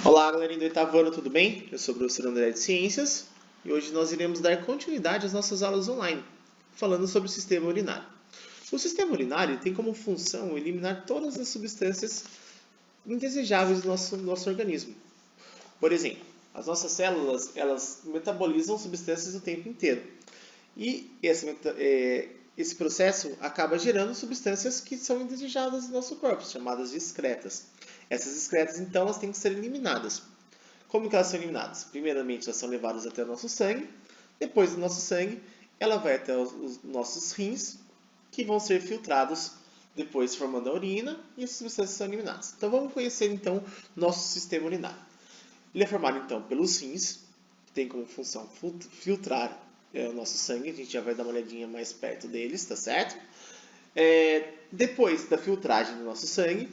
Olá, galerinha do oitavo ano, tudo bem? Eu sou o professor André de Ciências e hoje nós iremos dar continuidade às nossas aulas online, falando sobre o sistema urinário. O sistema urinário tem como função eliminar todas as substâncias indesejáveis do nosso organismo. Por exemplo, as nossas células elas metabolizam substâncias o tempo inteiro e esse processo acaba gerando substâncias que são indesejáveis no nosso corpo, chamadas de excretas. Essas excretas, então, elas têm que ser eliminadas. Como que elas são eliminadas? Primeiramente, elas são levadas até o nosso sangue. Depois do nosso sangue, ela vai até os nossos rins, que vão ser filtrados, depois formando a urina, e as substâncias são eliminadas. Então, vamos conhecer, então, nosso sistema urinário. Ele é formado, então, pelos rins, que tem como função filtrar o nosso sangue. A gente já vai dar uma olhadinha mais perto deles, tá certo? Depois da filtragem do nosso sangue,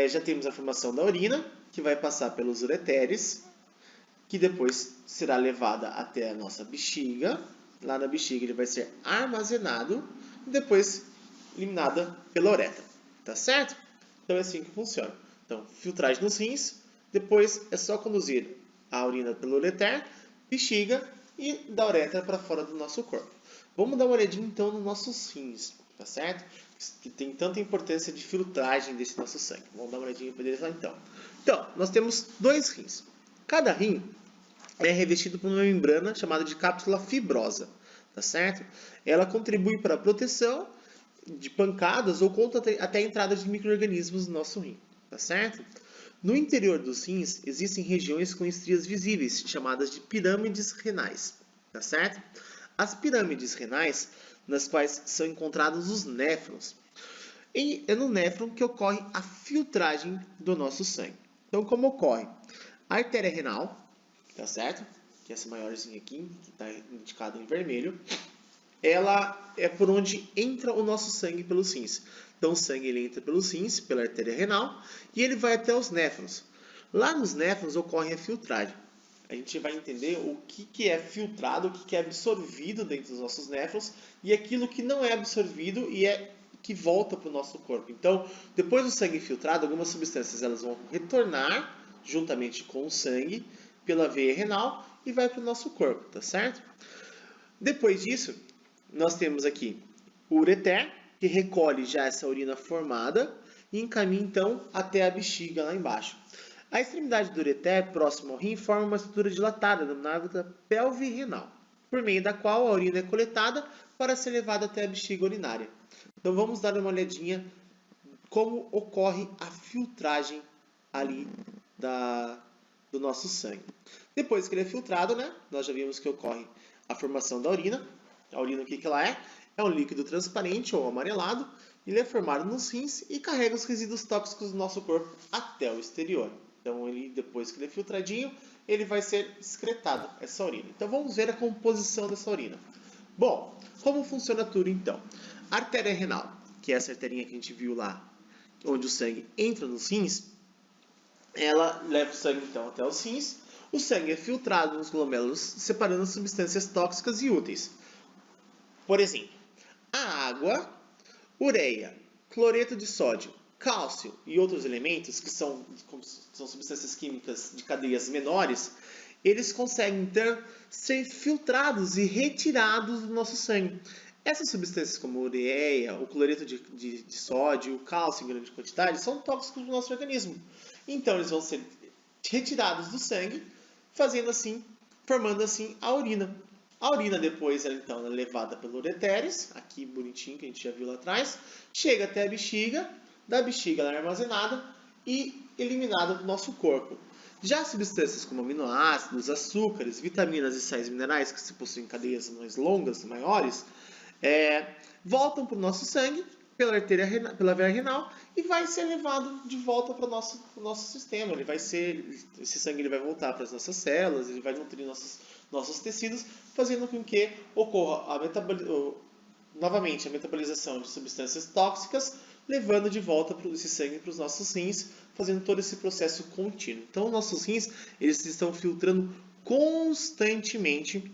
já temos a formação da urina, que vai passar pelos ureteres, que depois será levada até a nossa bexiga. Lá na bexiga ele vai ser armazenado e depois eliminada pela uretra, tá certo? Então é assim que funciona. Então, filtragem nos rins, depois é só conduzir a urina pelo ureter, bexiga e da uretra para fora do nosso corpo. Vamos dar uma olhadinha então nos nossos rins, tá certo? Que tem tanta importância de filtragem desse nosso sangue. Vamos dar uma olhadinha para eles lá então. Então, nós temos dois rins. Cada rim é revestido por uma membrana chamada de cápsula fibrosa, tá certo? Ela contribui para a proteção de pancadas ou contra até a entrada de micro-organismos no nosso rim, tá certo? No interior dos rins existem regiões com estrias visíveis, chamadas de pirâmides renais, tá certo? As pirâmides renais, nas quais são encontrados os néfrons. E é no néfron que ocorre a filtragem do nosso sangue. Então, como ocorre? A artéria renal, tá certo? Que é essa maiorzinha aqui, que está indicada em vermelho, ela é por onde entra o nosso sangue pelos rins. Então, o sangue ele entra pelos rins, pela artéria renal, e ele vai até os néfrons. Lá nos néfrons ocorre a filtragem. A gente vai entender o que é filtrado, o que é absorvido dentro dos nossos néfrons e aquilo que não é absorvido e que volta para o nosso corpo. Então, depois do sangue filtrado, algumas substâncias elas vão retornar juntamente com o sangue pela veia renal e vai para o nosso corpo, tá certo? Depois disso, nós temos aqui o ureter, que recolhe já essa urina formada e encaminha então até a bexiga lá embaixo. A extremidade do ureter, próximo ao rim, forma uma estrutura dilatada, denominada pelve renal, por meio da qual a urina é coletada para ser levada até a bexiga urinária. Então vamos dar uma olhadinha como ocorre a filtragem ali do nosso sangue. Depois que ele é filtrado, né, nós já vimos que ocorre a formação da urina. A urina, o que ela é? É um líquido transparente ou amarelado. Ele é formado nos rins e carrega os resíduos tóxicos do nosso corpo até o exterior. Então, depois que ele é filtradinho, ele vai ser excretado, essa urina. Então, vamos ver a composição dessa urina. Bom, como funciona tudo então? A artéria renal, que é essa arterinha que a gente viu lá, onde o sangue entra nos rins, ela leva o sangue então até os rins. O sangue é filtrado nos glomérulos, separando substâncias tóxicas e úteis. Por exemplo, a água, ureia, cloreto de sódio, cálcio e outros elementos, que são substâncias químicas de cadeias menores, eles conseguem então ser filtrados e retirados do nosso sangue. Essas substâncias como a ureia, o cloreto de sódio, o cálcio em grande quantidade, são tóxicos para o nosso organismo. Então, eles vão ser retirados do sangue, formando assim a urina. A urina depois então, é levada pelo ureteres, aqui bonitinho que a gente já viu lá atrás, chega até a bexiga, da bexiga ela é armazenada e eliminada do nosso corpo. Já substâncias como aminoácidos, açúcares, vitaminas e sais minerais, que se possuem cadeias mais longas, maiores, voltam para o nosso sangue pela veia renal e vai ser levado de volta para o nosso sistema. Esse sangue ele vai voltar para as nossas células, ele vai nutrir nossos tecidos, fazendo com que ocorra novamente a metabolização de substâncias tóxicas, levando de volta esse sangue para os nossos rins, fazendo todo esse processo contínuo. Então, nossos rins eles estão filtrando constantemente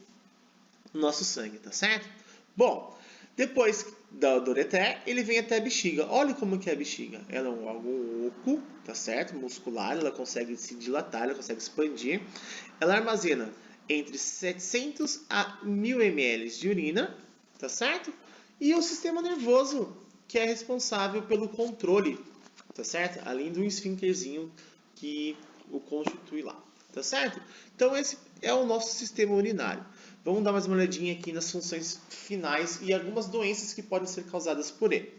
o nosso sangue, tá certo? Bom, Depois do ureter, ele vem até a bexiga. Olha como que é a bexiga. Ela é algo oco, tá certo? Muscular, ela consegue se dilatar, ela consegue expandir. Ela armazena entre 700 a 1000 ml de urina, tá certo? E o sistema nervoso, que é responsável pelo controle, tá certo? Além do esfíncterzinho que o constitui lá, tá certo? Então esse é o nosso sistema urinário. Vamos dar mais uma olhadinha aqui nas funções finais e algumas doenças que podem ser causadas por ele.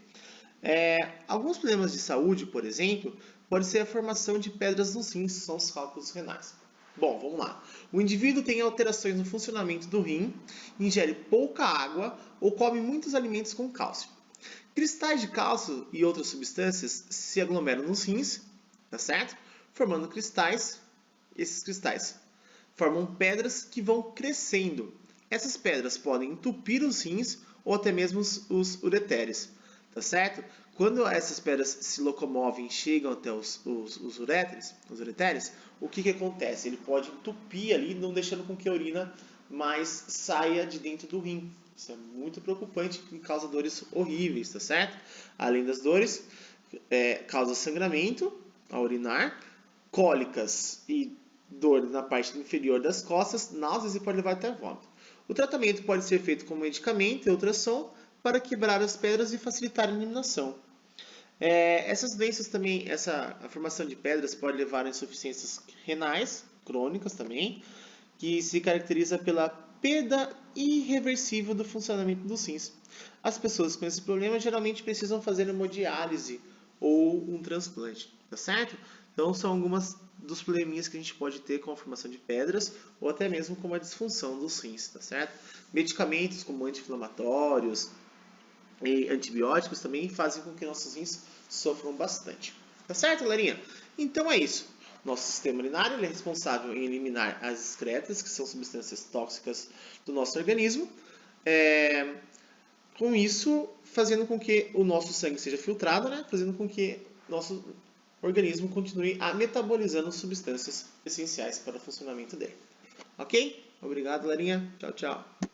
Alguns problemas de saúde, por exemplo, pode ser a formação de pedras nos rins, que são os cálculos renais. Bom, vamos lá. O indivíduo tem alterações no funcionamento do rim, ingere pouca água ou come muitos alimentos com cálcio. Cristais de cálcio e outras substâncias se aglomeram nos rins, tá certo? Formando cristais. Esses cristais formam pedras que vão crescendo. Essas pedras podem entupir os rins ou até mesmo os ureteres, tá certo? Quando essas pedras se locomovem e chegam até os ureteres, o que acontece? Ele pode entupir ali, não deixando com que a urina mais saia de dentro do rim. Isso é muito preocupante e causa dores horríveis, tá certo? Além das dores, causa sangramento ao urinar, cólicas e dor na parte inferior das costas, náuseas e pode levar até vômito. O tratamento pode ser feito com medicamento e ultrassom para quebrar as pedras e facilitar a eliminação. Essas doenças também, a formação de pedras pode levar a insuficiências renais, crônicas também, que se caracteriza pela perda irreversível do funcionamento dos rins. As pessoas com esse problema geralmente precisam fazer hemodiálise ou um transplante, tá certo? Então são algumas dos probleminhas que a gente pode ter com a formação de pedras ou até mesmo com a disfunção dos rins, tá certo? Medicamentos como anti-inflamatórios e antibióticos também fazem com que nossos rins sofram bastante. Tá certo, galerinha? Então é isso. Nosso sistema urinário ele é responsável em eliminar as excretas, que são substâncias tóxicas do nosso organismo. Com isso, fazendo com que o nosso sangue seja filtrado, né? Fazendo com que nosso organismo continue metabolizando substâncias essenciais para o funcionamento dele. Ok? Obrigado, galerinha. Tchau, tchau.